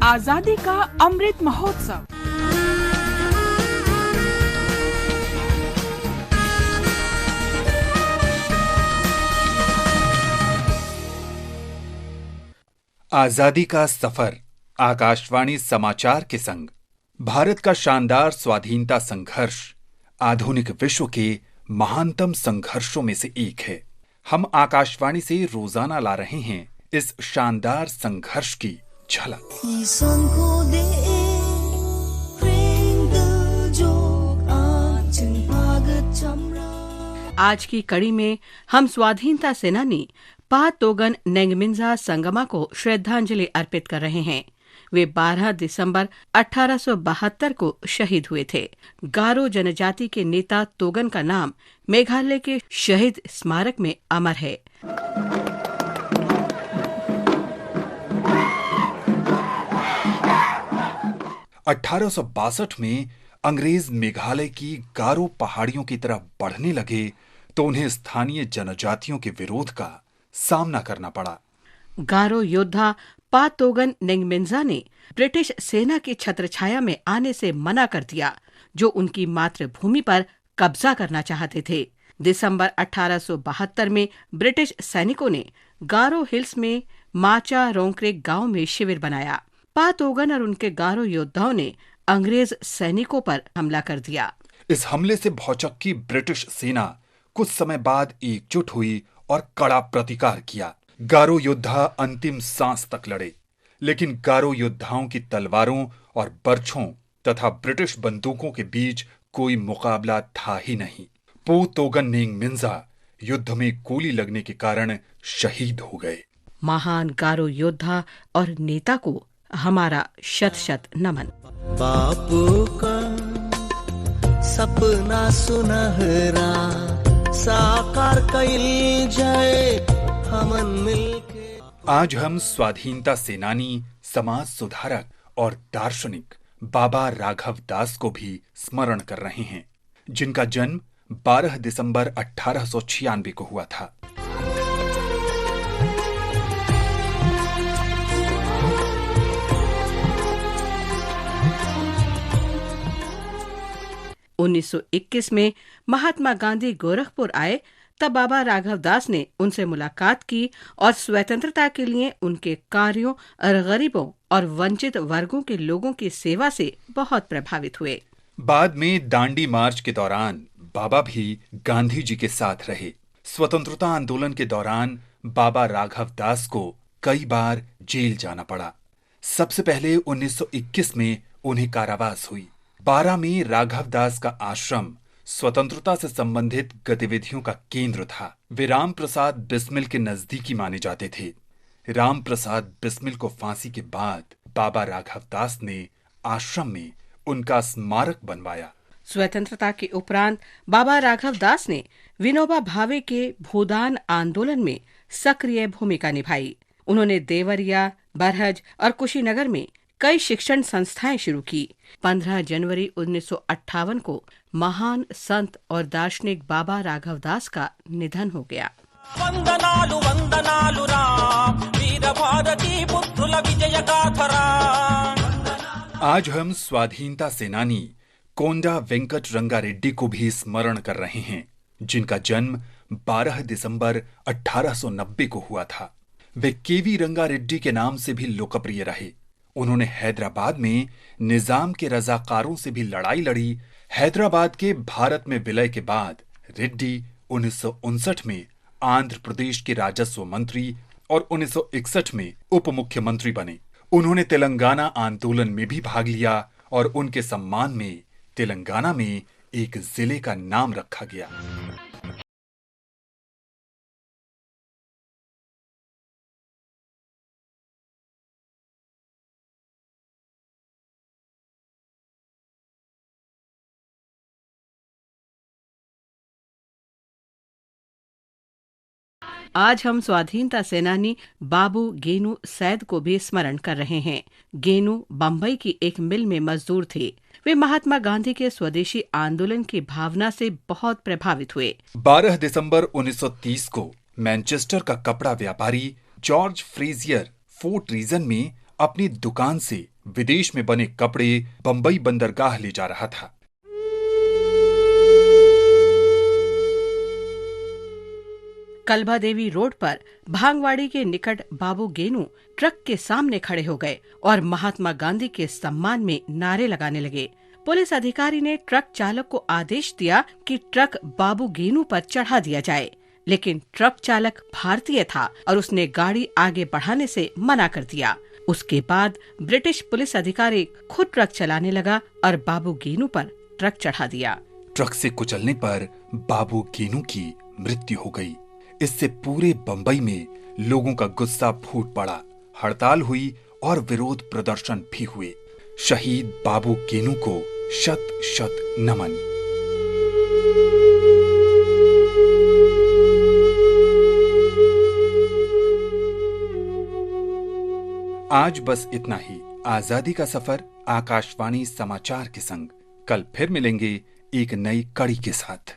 आजादी का अमृत महोत्सव। आजादी का सफर आकाशवाणी समाचार के संग भारत का शानदार स्वाधीनता संघर्ष आधुनिक विश्व के महानतम संघर्षों में से एक है। हम आकाशवाणी से रोजाना ला रहे हैं इस शानदार संघर्ष की झलक। आज की कड़ी में हम स्वाधीनता सेनानी पा तोगन नेंगमिंजा संगमा को श्रद्धांजलि अर्पित कर रहे हैं। वे 12 दिसंबर 1872 को शहीद हुए थे। गारो जनजाति के नेता तोगन का नाम मेघालय के शहीद स्मारक में अमर है। 1862 में अंग्रेज मेघालय की गारो पहाड़ियों की तरफ बढ़ने लगे तो उन्हें स्थानीय जनजातियों के विरोध का सामना करना पड़ा। गारो योद्धा पा तोगन नेंगमिंजा ने ब्रिटिश सेना की छत्रछाया में आने से मना कर दिया, जो उनकी मातृभूमि पर कब्जा करना चाहते थे। दिसंबर 1872 में ब्रिटिश सैनिकों ने गारो हिल्स में माचा रोंकरेक गांव में शिविर बनाया। पा तोगन और उनके गारो योद्धाओं ने अंग्रेज सैनिकों पर हमला कर दिया। इस हमले से भौचक्की ब्रिटिश सेना कुछ समय बाद एकजुट हुई और कड़ा प्रतिकार किया। गारो योद्धा अंतिम सांस तक लड़े, लेकिन गारो योद्धाओं की तलवारों और बर्छों तथा ब्रिटिश बंदूकों के बीच कोई मुकाबला था ही नहीं। पो तोगन नेंगमिंजा युद्ध में गोली लगने के कारण शहीद हो गए। महान गारो योद्धा और नेता को हमारा शत शत नमन। बापू का सपना सुनहरा साकार कइल जाए हमन मिलके। आज हम स्वाधीनता सेनानी, समाज सुधारक और दार्शनिक बाबा राघव दास को भी स्मरण कर रहे हैं, जिनका जन्म 12 दिसंबर 1896 को हुआ था। उन्नीस 1921 में महात्मा गांधी गोरखपुर आए, तब बाबा राघव दास ने उनसे मुलाकात की और स्वतंत्रता के लिए उनके कार्यों और गरीबों और वंचित वर्गों के लोगों की सेवा से बहुत प्रभावित हुए। बाद में दांडी मार्च के दौरान बाबा भी गांधी जी के साथ रहे। स्वतंत्रता आंदोलन के दौरान बाबा राघव दास को कई बार जेल जाना पड़ा। सबसे पहले 1921 में उन्हें कारावास हुई। 12 में राघव दास का आश्रम स्वतंत्रता से संबंधित गतिविधियों का केंद्र था। वे राम प्रसाद बिस्मिल के नजदीकी माने जाते थे। राम प्रसाद बिस्मिल को फांसी के बाद बाबा राघव दास ने आश्रम में उनका स्मारक बनवाया। स्वतंत्रता के उपरांत बाबा राघव दास ने विनोबा भावे के भूदान आंदोलन में सक्रिय भूमिका निभाई। उन्होंने देवरिया, बरहज और कुशीनगर में कई शिक्षण संस्थाएं शुरू की। 15 जनवरी 1958 को महान संत और दार्शनिक बाबा राघव दास का निधन हो गया। वंदनालु वंदनालु राम वीर भारती पुत्रुल विजय गाथरा। आज हम स्वाधीनता सेनानी कोंडा वेंकट रंगा रेड्डी को भी स्मरण कर रहे हैं, जिनका जन्म 12 दिसंबर 1890 को हुआ था। वे केवी रंगा रेड्डी के नाम से भी लोकप्रिय रहे। उन्होंने हैदराबाद में निजाम के रजाकारों से भी लड़ाई लड़ी। हैदराबाद के भारत में विलय के बाद रेड्डी 1959 में आंध्र प्रदेश के राजस्व मंत्री और 1961 में उप मुख्यमंत्री बने। उन्होंने तेलंगाना आंदोलन में भी भाग लिया और उनके सम्मान में तेलंगाना में एक जिले का नाम रखा गया। आज हम स्वाधीनता सेनानी बाबू गेनू सैद को भी स्मरण कर रहे हैं। गेनू बम्बई की एक मिल में मजदूर थे। वे महात्मा गांधी के स्वदेशी आंदोलन की भावना से बहुत प्रभावित हुए। 12 दिसंबर 1930 को मैनचेस्टर का कपड़ा व्यापारी जॉर्ज फ्रेजियर फोर्ट रीजन में अपनी दुकान से विदेश में बने कपड़े बंबई बंदरगाह ले जा रहा था। कलभा देवी रोड पर भांगवाड़ी के निकट बाबू गेनू ट्रक के सामने खड़े हो गए और महात्मा गांधी के सम्मान में नारे लगाने लगे। पुलिस अधिकारी ने ट्रक चालक को आदेश दिया कि ट्रक बाबू गेनू पर चढ़ा दिया जाए, लेकिन ट्रक चालक भारतीय था और उसने गाड़ी आगे बढ़ाने से मना कर दिया। उसके बाद ब्रिटिश पुलिस अधिकारी खुद ट्रक चलाने लगा और बाबू गेनू पर ट्रक चढ़ा दिया। ट्रक से कुचलने पर बाबू गेनू की मृत्यु हो गई। इससे पूरे बंबई में लोगों का गुस्सा फूट पड़ा। हड़ताल हुई और विरोध प्रदर्शन भी हुए। शहीद बाबू गेनू को शत शत नमन। आज बस इतना ही। आजादी का सफर आकाशवाणी समाचार के संग। कल फिर मिलेंगे एक नई कड़ी के साथ।